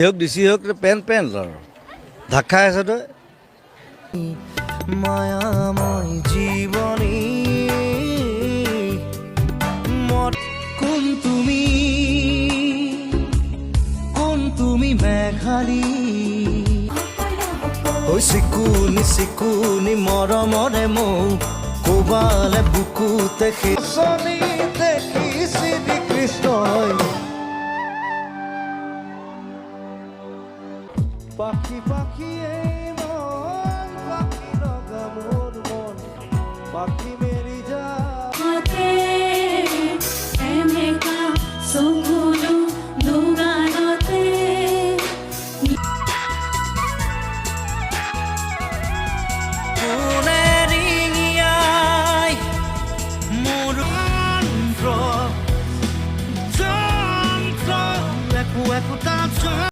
হোক ডিচি হোক পেণ্ট আৰু ঢাক খাই আছে তই মায়াময় জীবনী কোন তুমি মেঘালী চিকুনি চিকুনি মৰমৰে মোক কোবালে বুকুতে সেই দেখিছি কৃষ্ণই পাখি পাখিয়ে মন পাখি লগা মোর মন পাখি